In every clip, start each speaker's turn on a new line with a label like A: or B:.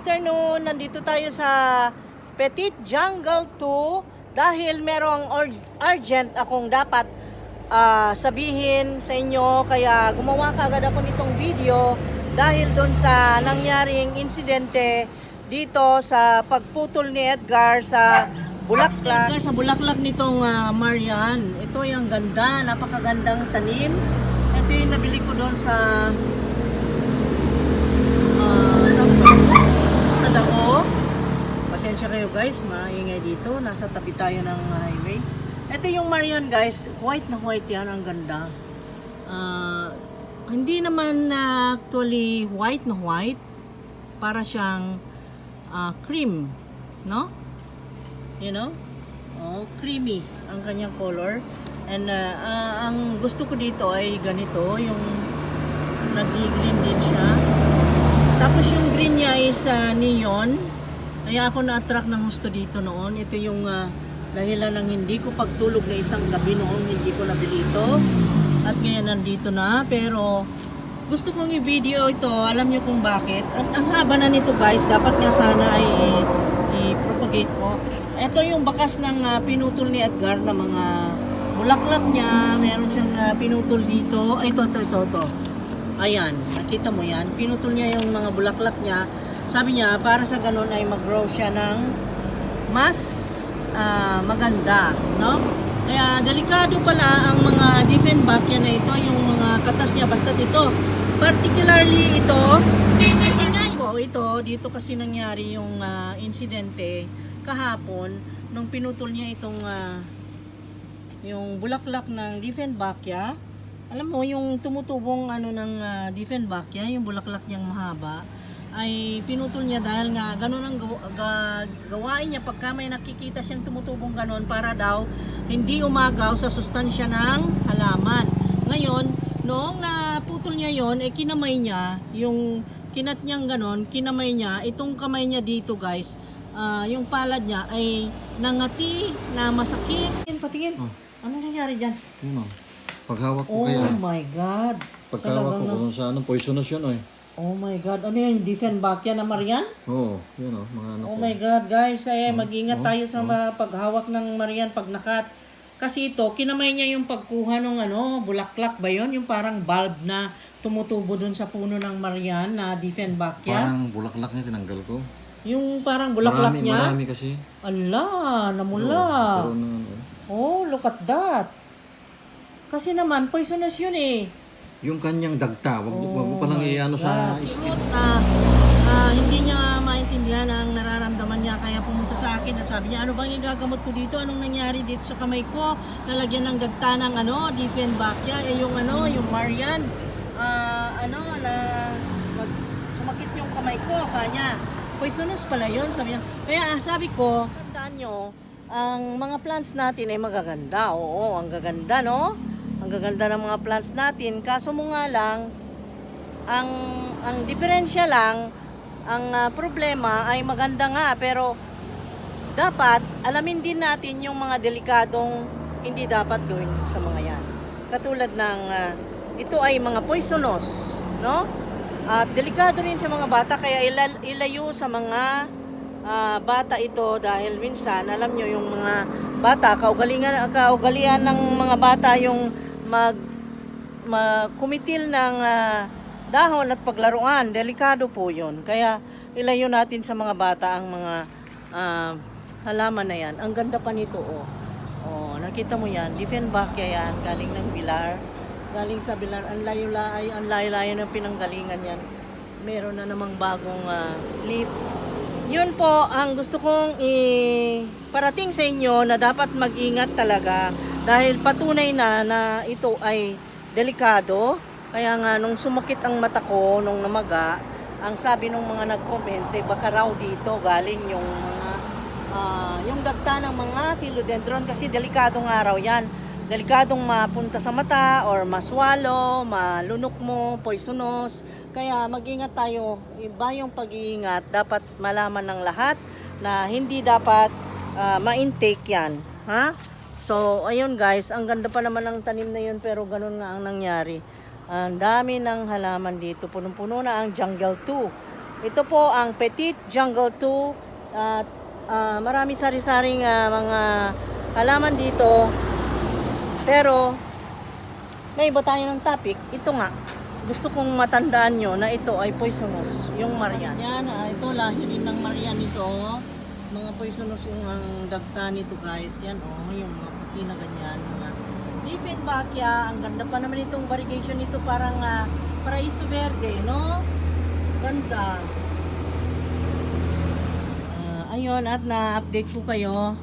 A: afternoon. Nandito tayo sa Petit Jungle 2 dahil merong urgent akong dapat sabihin sa inyo. Kaya gumawa kagad ako nitong video dahil doon sa nangyaring insidente dito sa pagputol ni Edgar sa Bulaklak. Edgar, sa Bulaklak nitong Marian. Ito yung ganda, napakagandang tanim. Ito yung nabili ko doon sa Dao. Pasensya kayo guys, maingay dito. Nasa tabi tayo ng highway. Ito yung Marian guys, white na white yan, ang ganda. Hindi naman actually white na white. Para siyang cream, no? You know? Oh, creamy ang kanyang color. And ang gusto ko dito ay ganito, yung nag-green din siya. Tapos yung green niya is neon. Kaya ako na-attract ng gusto dito noon. Ito yung dahilan ng hindi ko pagtulog na isang gabi noon, hindi ko nabili ito. At ngayon nandito na. Pero gusto kong i-video ito. Alam niyo kung bakit. Ang haba na nito guys. Dapat nga sana ay i-propagate ko. Ito yung bakas ng pinutol ni Edgar na mga bulaklak niya. Meron siyang pinutol dito. Ito. Ayan, nakita mo yan. Pinutol niya yung mga bulaklak niya. Sabi niya, para sa ganun ay mag-grow siya ng mas maganda, no? Kaya delikado pala ang mga Diefenbachia na ito, yung mga katas niya. Basta ito, particularly ito, ito, dito kasi nangyari yung insidente kahapon nung pinutol niya itong yung bulaklak ng Diefenbachia. Alam mo, yung tumutubong ng Diefenbachia, yung bulaklak niyang mahaba, ay pinutol niya dahil nga ganun ang gawain niya pagka may nakikita siyang tumutubong ganun para daw hindi umagaw sa sustansya ng halaman. Ngayon, noong naputol niya yon, kinamay niya, yung kinat niyang ganun, kinamay niya, itong kamay niya dito guys, yung palad niya ay nangati na masakit. Patingin, ano nangyari dyan?
B: Paghawak ko
A: oh
B: kaya.
A: Oh my God.
B: Paghawak ko kung sa poisonous yun
A: Oh my God. Ano yun? Diefenbachia na Marian?
B: Oo, yun mga ano.
A: Oh my God guys. Mag-ingat tayo sa paghawak ng Marian pag nakat. Kasi ito, kinamay niya yung pagkuha ng bulaklak ba yun? Yung parang bulb na tumutubo dun sa puno ng Marian na Diefenbachia.
B: Parang bulaklak niya tinanggal ko.
A: Yung parang bulaklak niya?
B: Marami kasi.
A: Ala, namula. Oh, look at that. Kasi naman, poisonous yun eh.
B: Yung kanyang dagta, wag mo palang i-ano sa skin.
A: Hindi niya maintindihan ang nararamdaman niya, kaya pumunta sa akin at sabi niya, ano bang igagamot ko dito? Anong nangyari dito sa kamay ko? Nalagyan ng dagta ng Diefenbachia, yung Marian. Sumakit yung kamay ko, kanya. Poisonous pala yun, sabi niya. Kaya sabi ko, tandaan nyo, ang mga plants natin ay magaganda. Oo, ang gaganda, no? Ang gaganda ng mga plants natin. Kaso mo nga lang, ang diferensya lang, ang problema ay maganda nga, pero dapat alamin din natin yung mga delikadong hindi dapat gawin sa mga yan. Katulad ng ito ay mga poisonous, no? At delikado rin sa mga bata, kaya ilayo sa mga bata ito dahil minsan alam nyo yung mga bata, kaugalian ng mga bata yung kumitil ng dahon at paglaruan. Delikado po yun. Kaya ilayo natin sa mga bata ang mga halaman na yan. Ang ganda pa nito, oh, nakita mo yan, Diefenbachia yan, galing ng Bilar. Galing sa Bilar, ang layo-layo ng pinanggalingan yan. Meron na namang bagong leaf. Yun po ang gusto kong iparating sa inyo, na dapat mag-ingat talaga dahil patunay na ito ay delikado. Kaya nga nung sumakit ang mata ko nung namaga, ang sabi ng mga nag-comment baka raw dito galing yung mga yung dagta ng mga philodendron, kasi delikadong araw yan. Delikadong mapunta sa mata or maswalo, malunok mo, poisonous. Kaya mag-ingat tayo. Iba yung pag-iingat. Dapat malaman ng lahat na hindi dapat ma-intake yan. Ha? So, ayun guys, ang ganda pa naman ng tanim na yun, pero ganun nga ang nangyari. Ang dami ng halaman dito. Punong-puno na ang Jungle 2. Ito po ang Petit Jungle 2 at marami sari-saring mga halaman dito. Pero may iba tayo ng topic. Ito nga, gusto kong matandaan nyo na ito ay poisonous, yung Marian. Yan, ito lahi din ng Marian ito. Mga poisonous yung ang dagta nito guys. Yan yung mga puti na ganyan. Mga Dieffenbachia. Ang ganda pa naman itong variegation nito, parang Paraiso Verde, no? Ganda. Ayun, at na-update ko kayo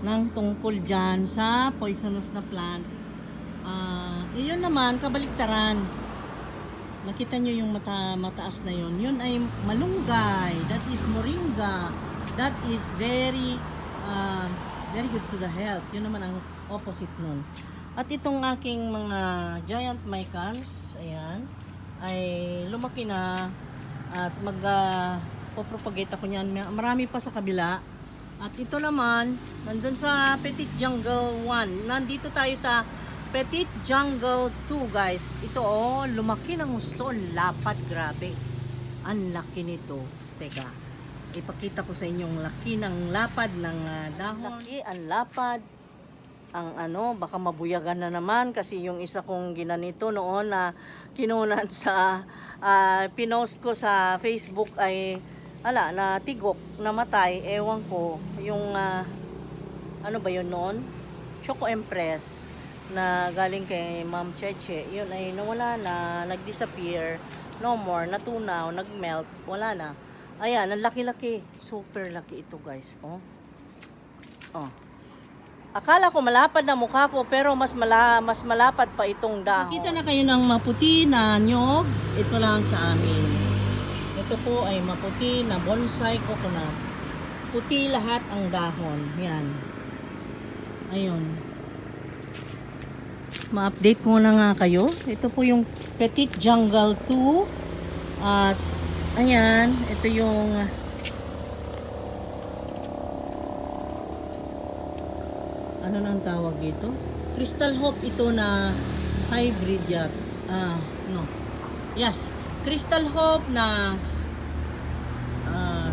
A: ng tungkol dyan sa poisonous na plant. Iyon naman, kabaliktaran. Nakita nyo yung mataas na yun. Yun ay malunggay. That is moringa. That is very good to the health. Yun naman ang opposite nun. At itong aking mga giant micans, ayan, ay lumaki na at propagate ako niyan. Marami pa sa kabila. At ito naman, nandun sa Petit Jungle 1. Nandito tayo sa Petit Jungle 2 guys. Ito lumaki ng gusto. Lapad, grabe. Ang laki nito. Teka, ipakita ko sa inyo ang laki ng lapad ng dahon. Laki, ang lapad. Ang baka mabuyagan na naman kasi yung isa kong ginanito noon na kinunan sa pinost ko sa Facebook ay na tigok, namatay, ewan ko, yung ano ba yun noon? Choco Empress na galing kay Ma'am Cheche, yun ay nawala na, nag-disappear, no more, natunaw, nag-melt, wala na. Ayan, ang laki-laki, super laki ito guys, Akala ko malapad na mukha ko pero mas malapad pa itong dahon. Nakita na kayo ng maputi na nyog, ito lang sa amin. Ito po ay maputi na bonsai coconut. Puti lahat ang dahon. Yan. Ayun. Ma-update ko na nga kayo. Ito po yung Petit Jungle 2. At ayan, ito yung ano nang tawag dito? Crystal Hope ito na hybrid yat. No. Yes. Crystal Hope na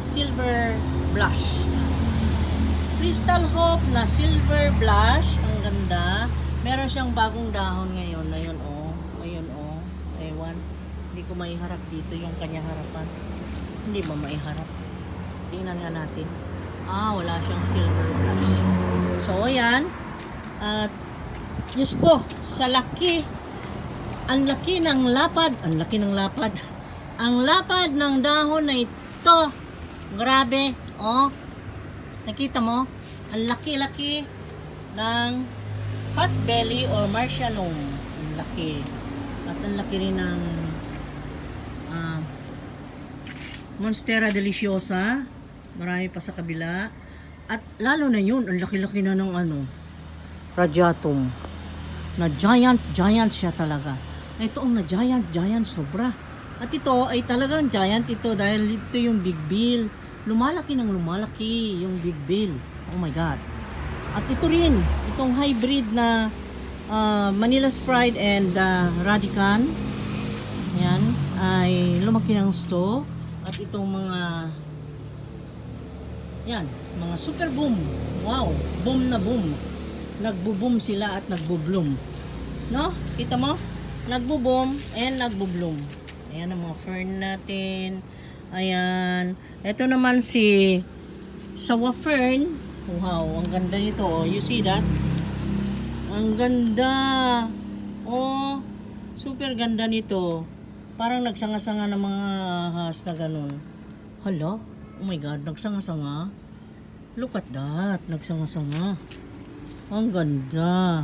A: silver blush. Crystal Hope na silver blush. Ang ganda. Meron siyang bagong dahon ngayon. Ayun Ayun Ewan. Hindi ko maiharap dito yung kanyang harapan. Hindi ba maiharap? Tingnan nga natin. Wala siyang silver blush. So, ayan. At, Diyos ko, sa laki. Ang laki ng lapad. Ang laki ng lapad. Ang lapad ng dahon na ito. Grabe. Nakita mo? Ang laki-laki ng potbelly or marshmallow. Ang laki. At ang laki rin ng Monstera deliciosa. Marami pa sa kabila. At lalo na yun, ang laki-laki na ng radiatum. Na giant siya talaga. Ito ang na giant sobra. At ito ay talagang giant ito dahil ito yung Big Bill. Lumalaki yung Big Bill. Oh my God. At ito rin, itong hybrid na Manila Sprite and Radican. Yan, ay lumaki ng gusto. At itong mga mga super boom. Wow, boom na boom. Nagbo-boom sila at nagbo-bloom. No? Kita mo? Nagbo-boom and nagbo-bloom. Ayan ang mga fern natin. Ayan. Ito naman si sawa fern. Wow, ang ganda nito. You see that? Ang ganda. Super ganda nito. Parang nagsanga-sanga ng mga ahas na ganun. Hala? Oh my God, nagsanga-sanga. Look at that. Nagsanga-sanga. Ang ganda.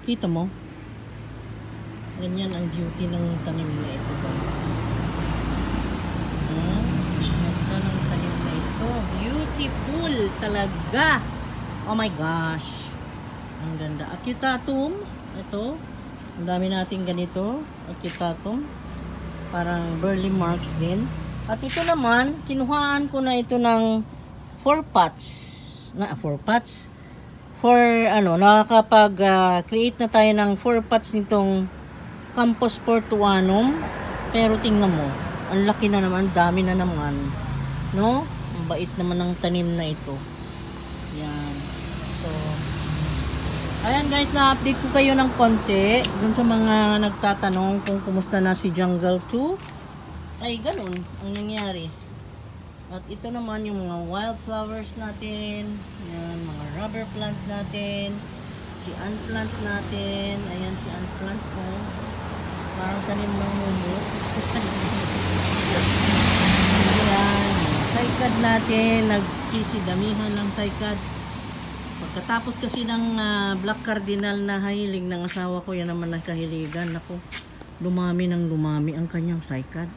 A: Kita mo? Ganyan ang beauty ng tanim na ito, guys. Ganda ng tanim na ito. Beautiful talaga. Oh my gosh. Ang ganda. Acutatum. Ito. Ang dami natin ganito. Acutatum. Parang burley marks din. At ito naman, kinuhaan ko na ito ng 4 pots. 4 pots? Nakakapag-create na tayo ng 4 pots nitong Campus Portuanum. Pero tingnan mo, ang laki na naman, dami na naman. No? Ang bait naman ng tanim na ito. Yan. So, ayan guys, na-update ko kayo ng konti dun sa mga nagtatanong kung kumusta na si Jungle 2. Ay, ganun ang nangyari. At ito naman yung mga wildflowers natin. Yan, mga rubber plant natin. Si unplant natin. Ayan si unplant ko. Parang tanim ng mumu. Ayan. Cycad natin. Nagsisidamihan ng cycad. Pagkatapos kasi ng black cardinal na hiling ng asawa ko, yan naman nagkahiligan. Ako, lumami ng lumami ang kanyang cycad.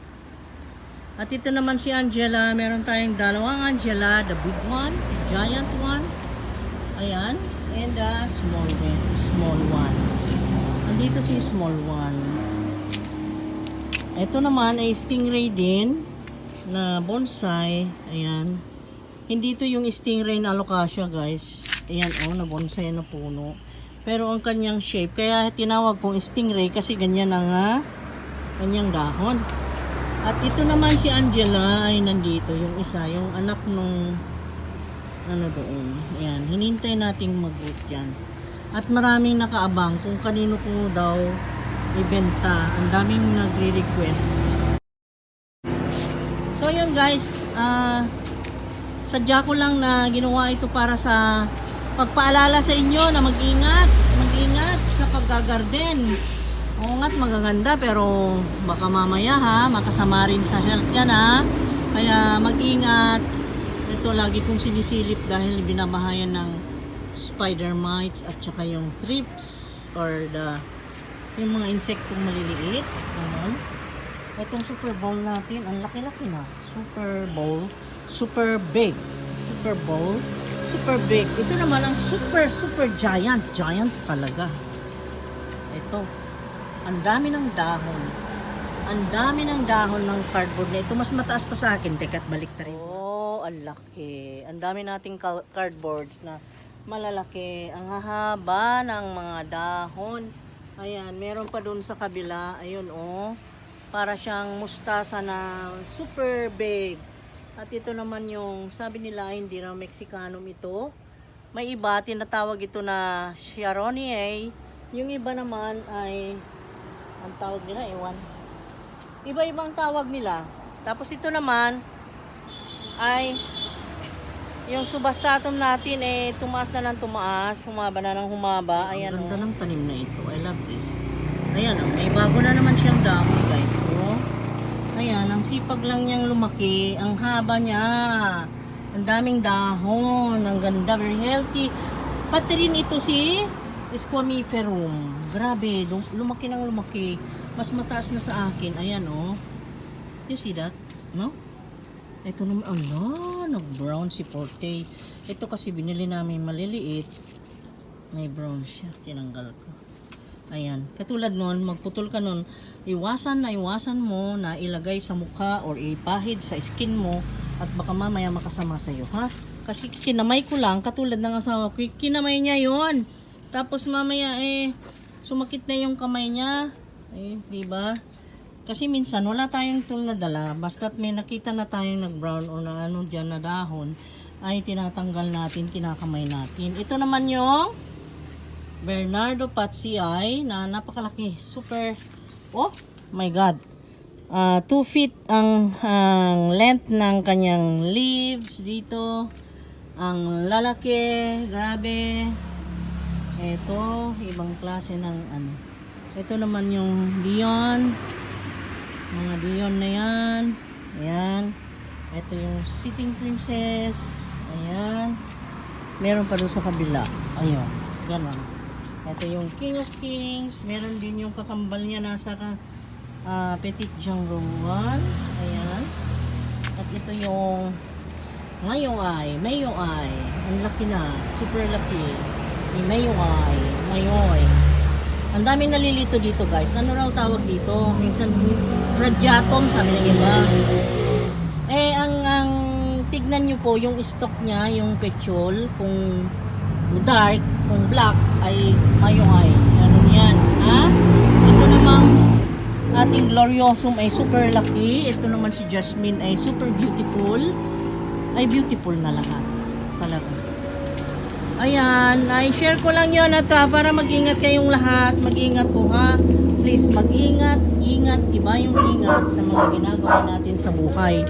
A: At ito naman si Angela. Meron tayong dalawang Angela. The big one, the giant one. Ayan. And the small one. Andito si small one. Ito naman ay stingray din na bonsai. Ayan. Hindi ito yung stingray na alocasia guys. Ayan na bonsai na puno. Pero ang kanyang shape, kaya tinawag kong stingray kasi ganyan ang kanyang dahon. At ito naman si Angela ay nandito, yung isa, yung anak nung doon. Ayan, hinintay nating mag-root yan. At maraming nakaabang kung kanino ko daw ibenta. Ang daming nagre-request. So yun guys, sadya ko lang na ginawa ito para sa pagpaalala sa inyo na mag-ingat sa paggagarden. Oo nga't magaganda pero baka mamaya makasama rin sa health yan Kaya mag-ingat. Ito lagi kong sinisilip dahil binabahayan ng spider mites at saka yung thrips or yung mga insektong maliliit. Itong super bowl natin, ang laki-laki na. Super bowl, super big. Super bowl, super big. Ito naman ang super giant. Giant talaga. Ito. Ang dami ng dahon. Ang dami ng dahon ng cardboard na ito. Mas mataas pa sa akin. Teka't balik na rin. Oh, ang laki. Ang dami nating cardboards na malalaki. Ang hahaba ng mga dahon. Ayan, meron pa dun sa kabila. Ayun, para siyang mustasa na super big. At ito naman yung, sabi nila, hindi raw Mexicanum ito. May iba, tinatawag ito na Sharonie. Yung iba naman ay ang tawag nila, ewan. Iba-ibang tawag nila. Tapos ito naman ay yung subastatum natin tumaas na ng tumaas, humaba na ng humaba. Ayan, ganda ng tanim na ito. I love this. Ayan, may bago na naman siyang dahon, guys. Ayan, ang sipag lang niyang lumaki. Ang haba niya. Ang daming dahon. Ang ganda, very healthy. Pati rin ito si Squamiferum. Grabe, lumaki ng lumaki. Mas mataas na sa akin. Ayan, You see that? No? Ito naman, nag-brown si Forte. Ito kasi binili namin maliliit. May brown siya. Tinanggal ko. Ayan. Katulad nun, magputol ka nun. Iwasan mo na ilagay sa mukha or ipahid sa skin mo at baka mamaya makasama sa'yo, Kasi kinamay ko lang, katulad ng asawa ko, kinamay niya yon. Tapos mamaya sumakit na yung kamay niya. Diba? Kasi minsan wala tayong tool na dala. Basta't may nakita na tayong nag-brown o na dyan na dahon, ay tinatanggal natin, kinakamay natin. Ito naman yung Bernardo Patsy na napakalaki. Super, oh my God. 2 feet ang length ng kanyang leaves dito. Ang lalaki, grabe. Ito, ibang klase ng Ito naman yung Dion. Mga Dion na yan. Ayan. Ito yung Sitting Princess. Ayan. Meron pa doon sa kabila. Ayun. Ganon. Ito yung King of Kings. Meron din yung kakambal niya nasa Petit Jungle 1. Ayan. At ito yung Mayoy. Ang laki na. Super laki. Mayoy. Ang daming nalilito dito guys. Ano raw tawag dito? Minsan radiatum sabi ng iba. Ang tignan nyo po yung stock niya, yung petrol, kung dark, kung black ay mayoy. Ano yan? Ito namang ating Gloriosum ay super laki. Ito naman si Jasmine ay super beautiful. Ay beautiful na lahat. Talaga. Ayan, ay share ko lang yun at para mag-ingat kayong lahat. Mag-ingat po ha. Please mag-ingat, ingat, iba yung ingat sa mga ginagawa natin sa buhay.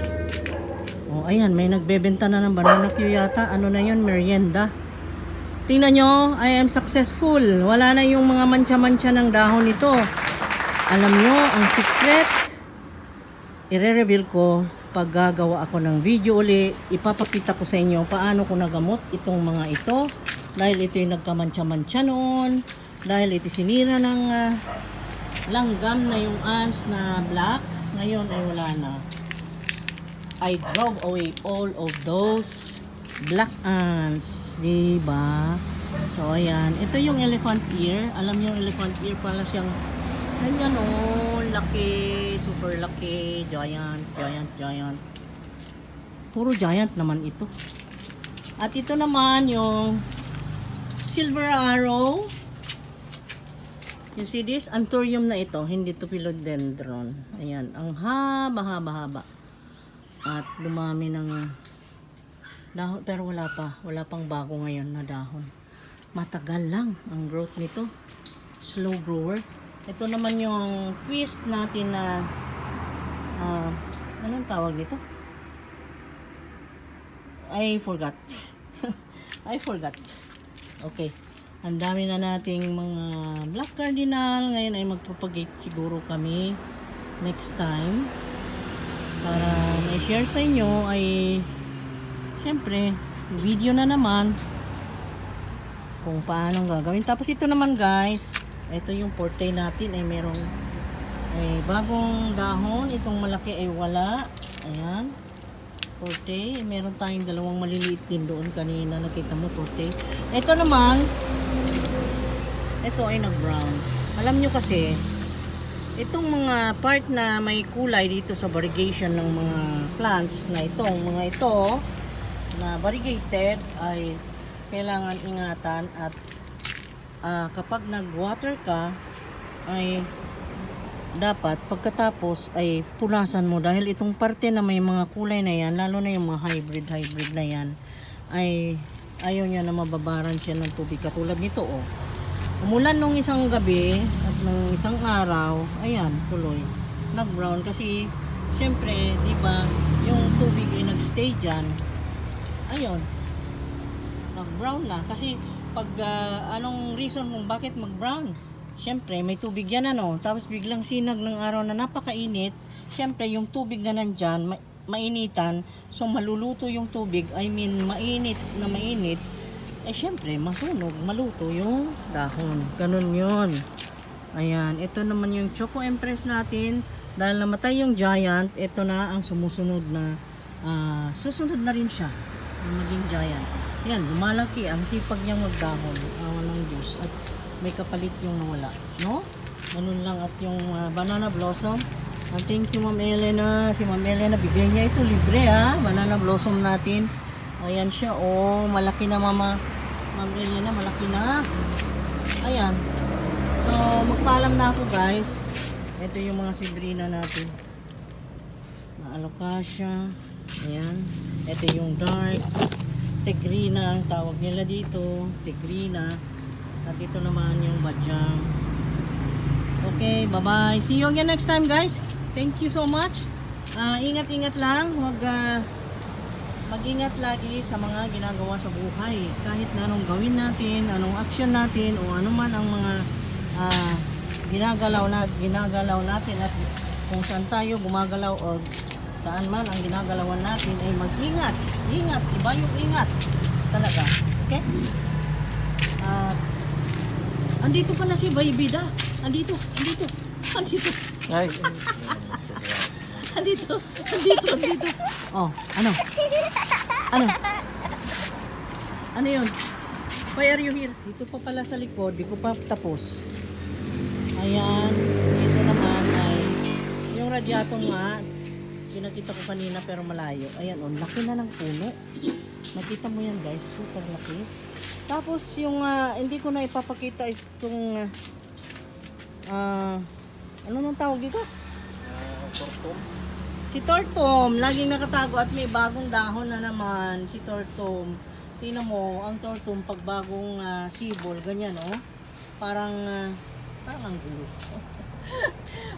A: Oh, ayan, may nagbebenta na ng banana Q yata. Ano na yun? Merienda. Tingnan nyo, I am successful. Wala na yung mga mancha-mancha ng dahon nito. Alam nyo, ang secret, i-reveal ko pag gagawa ako ng video uli. Ipapakita ko sa inyo paano ko nagamot itong mga ito. Dahil ito yung nagkamantsa-mantsa noon. Dahil ito sinira ng langgam na yung ants na black. Ngayon ay wala na. I drove away all of those black ants. Diba? So, ayan. Ito yung elephant ear. Alam niyo yung elephant ear pala siyang ganyan oh. Laki. Super laki. Giant. Giant. Giant. Puro giant naman ito. At ito naman yung silver arrow. You see this? Anthurium na ito. Hindi to philodendron. Ayan. Ang haba-haba-haba. At dumami ng dahon. Pero wala pa. Wala pang bago ngayon na dahon. Matagal lang ang growth nito. Slow grower. Ito naman yung twist natin na anong tawag nito? I forgot. I forgot. Okay. Ang dami na nating mga black cardinal. Ngayon ay magpropagate siguro kami next time. Para may share sa inyo ay syempre, video na naman kung paano gagawin. Tapos ito naman guys, ito yung porte natin ay merong bagong dahon. Itong malaki ay wala. Ayan. Porte. Meron tayong dalawang maliliit din doon kanina. Nakita mo porte. Ito naman, ito ay nag-brown. Alam nyo kasi, itong mga part na may kulay dito sa variegation ng mga plants na itong mga ito na variegated ay kailangan ingatan at kapag nag-water ka ay dapat pagkatapos ay punasan mo dahil itong parte na may mga kulay na yan, lalo na yung mga hybrid na yan, ay ayaw niya na mababaran siya ng tubig katulad nito oh. Umulan nung isang gabi at nung isang araw, ayan, tuloy nag-brown kasi syempre, di ba, yung tubig ay nag-stay dyan. Ayun, nag-brown na kasi pag anong reason kung bakit mag-brown? Syempre, may tubig yan ano. Tapos biglang sinag ng araw na napakainit. Syempre, yung tubig na nandyan, mainitan. So, maluluto yung tubig. I mean, mainit na mainit. Eh, syempre, masunog. Maluto yung dahon. Ganun yun. Ayan. Ito naman yung Choco Empress natin. Dahil namatay yung giant, ito na ang sumusunod na susunod na rin siya. Maging giant. Ayan, lumalaki. Ang sipag niyang magdahon. Awan ng Diyos. At may kapalit yung nawala, no? Ganun lang. At yung banana blossom, thank you Ma'am Elena. Si Ma'am Elena, bigay niya ito libre ha. Banana blossom natin. Ayan siya, oh, malaki na Ma'am Elena, malaki na. Ayan. So, magpaalam na ako guys. Ito yung mga sibrina natin. Na alocasia. Ayan. Ito yung dark. Tegrina ang tawag nila dito. Tegrina. At ito naman yung badyang. Okay, bye-bye. See you again next time, guys. Thank you so much. Ingat-ingat lang. Mag-ingat lagi sa mga ginagawa sa buhay. Kahit na anong gawin natin, anong action natin, o ano man ang mga ginagalaw natin at kung saan tayo gumagalaw o saan man ang ginagalawan natin ay mag-ingat. Ingat. Iba yung ingat. Talaga. Okay? At andito pala si Baybida. Andito.
B: Ay.
A: Andito. Oh, ano? Ano yun? Why are you here? Dito pa pala sa likod. Di ko pa tapos. Ayan. Dito naman ay yung radyatong nga. Pinakita ko kanina pero malayo. Ayan, oh. Laki na ng puno. Makita mo yan guys. Super laki. Tapos yung hindi ko na ipapakita is itong Ano nang tawag dito?
B: Tortom.
A: Si Tortom, laging nakatago at may bagong dahon na naman. Si Tortom. Tingnan mo, ang Tortom pag bagong sibol, ganyan oh. Parang ang gulo.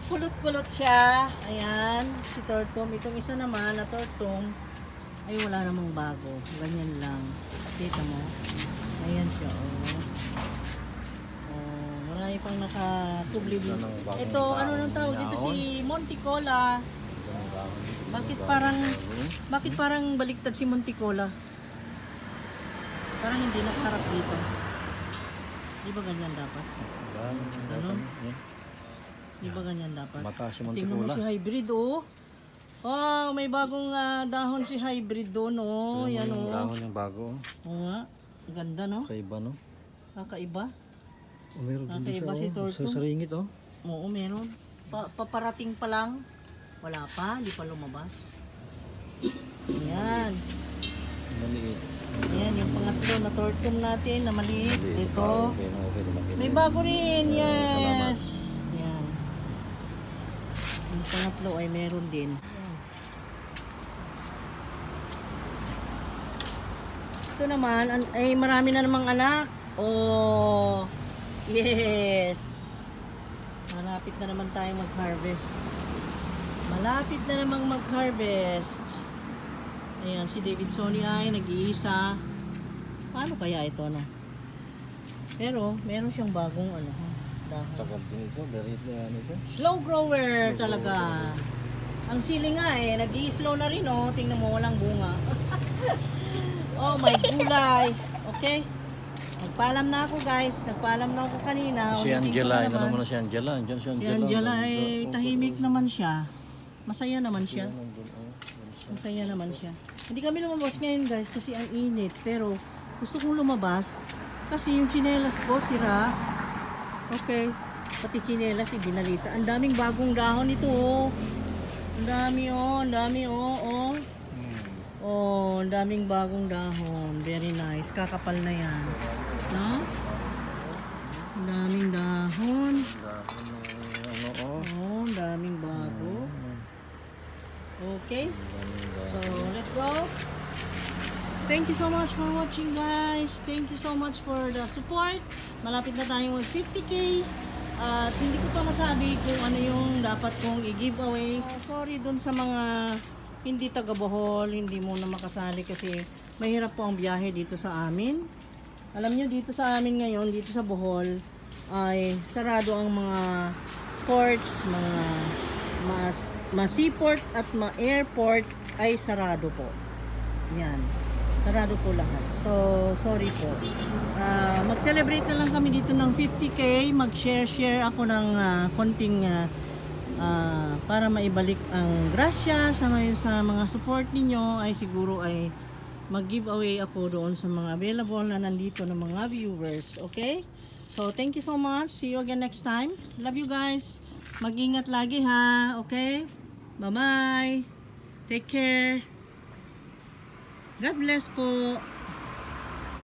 A: Kulot-kulot siya. Ayan, si Tortom. Itong isa naman na Tortom, ay wala namang bago. Ganyan lang. Kita mo. Ayan siya oh. Oh, marami pang nakatubli din. Ito, ano nang tawag dito? Si Monticola. Bakit parang baliktad si Monticola? Parang hindi nakaharap dito. Di ba ganyan dapat? Ganun? Di ba ganyan dapat?
B: Mata si
A: Tingnan mo
B: Monticola.
A: si hybrid oh. Wow, may bagong dahon si hybrid doon oh. Yan
B: Yung
A: oh.
B: dahon yung bago.
A: Oo nga. Ganda no?
B: Kaiba no?
A: Kakaiba.
B: Oh, meron din
A: Kakaiba
B: siya
A: si
B: oh.
A: Tortom.
B: Sa ringit oh.
A: Oo, meron. Paparating pa lang. Wala pa, hindi pa lumabas. Ayan.
B: Maliit.
A: Ayan, yung pangatlo na Tortom natin na maliit. Ito.
B: Okay na okay na makita.
A: May bago rin.
B: Salamat.
A: Yes. Yan. Yung pangatlo ay meron din. Ayan. Ito naman, ay marami na namang anak. Oh, yes. Malapit na naman tayong mag-harvest. Malapit na namang mag-harvest. Ayan, si David Sony ay nag-iisa. Paano kaya ito, no? Pero, meron siyang bagong dahon.
B: Tagal din ito. Very ano ito.
A: Slow grower talaga. Ang sili nga nag-i-slow na rin, oh. Tingnan mo, walang bunga. Oh, my gulay. Okay? Nagpaalam na ako, guys. Nagpaalam na ako kanina.
B: Si
A: Ulitin ko
B: Angela,
A: na
B: ano
A: naman.
B: naman na si Angela? Andiyan si
A: Si
B: Angela.
A: Angela ay tahimik naman siya. Masaya naman siya.
B: Nandun, oh.
A: Masaya naman siya. Hindi kami lumabas ngayon, guys, kasi ang init. Pero gusto kong lumabas kasi yung tsinelas ko sira. Okay. Pati tsinelas ibinalita. Ang daming bagong dahon ito, oh. Ang dami, oh. Ang dami, oh. Oh. Oh, ang daming bagong dahon. Very nice. Kakapal na yan. No? Ang daming dahon.
B: Dahon ng ano oh.
A: Oh, ang daming bago. Okay. So, let's go. Thank you so much for watching, guys. Thank you so much for the support. Malapit na tayong mag 50k. At hindi ko pa masabi kung ano yung dapat kong i-giveaway. Sorry dun sa mga hindi taga Bohol, hindi muna makasali kasi mahirap po ang biyahe dito sa amin. Alam nyo, dito sa amin ngayon, dito sa Bohol, ay sarado ang mga ports, mga seaport at mga airport ay sarado po. Yan. Sarado po lahat. So, sorry po. Mag-celebrate na lang kami dito ng 50k. Mag-share ako ng konting para maibalik ang grasya sa mga support ninyo ay siguro ay mag-giveaway ako doon sa mga available na nandito ng mga viewers. Okay? So, thank you so much. See you again next time. Love you guys. Mag-ingat lagi ha. Okay? Bye-bye. Take care. God bless po.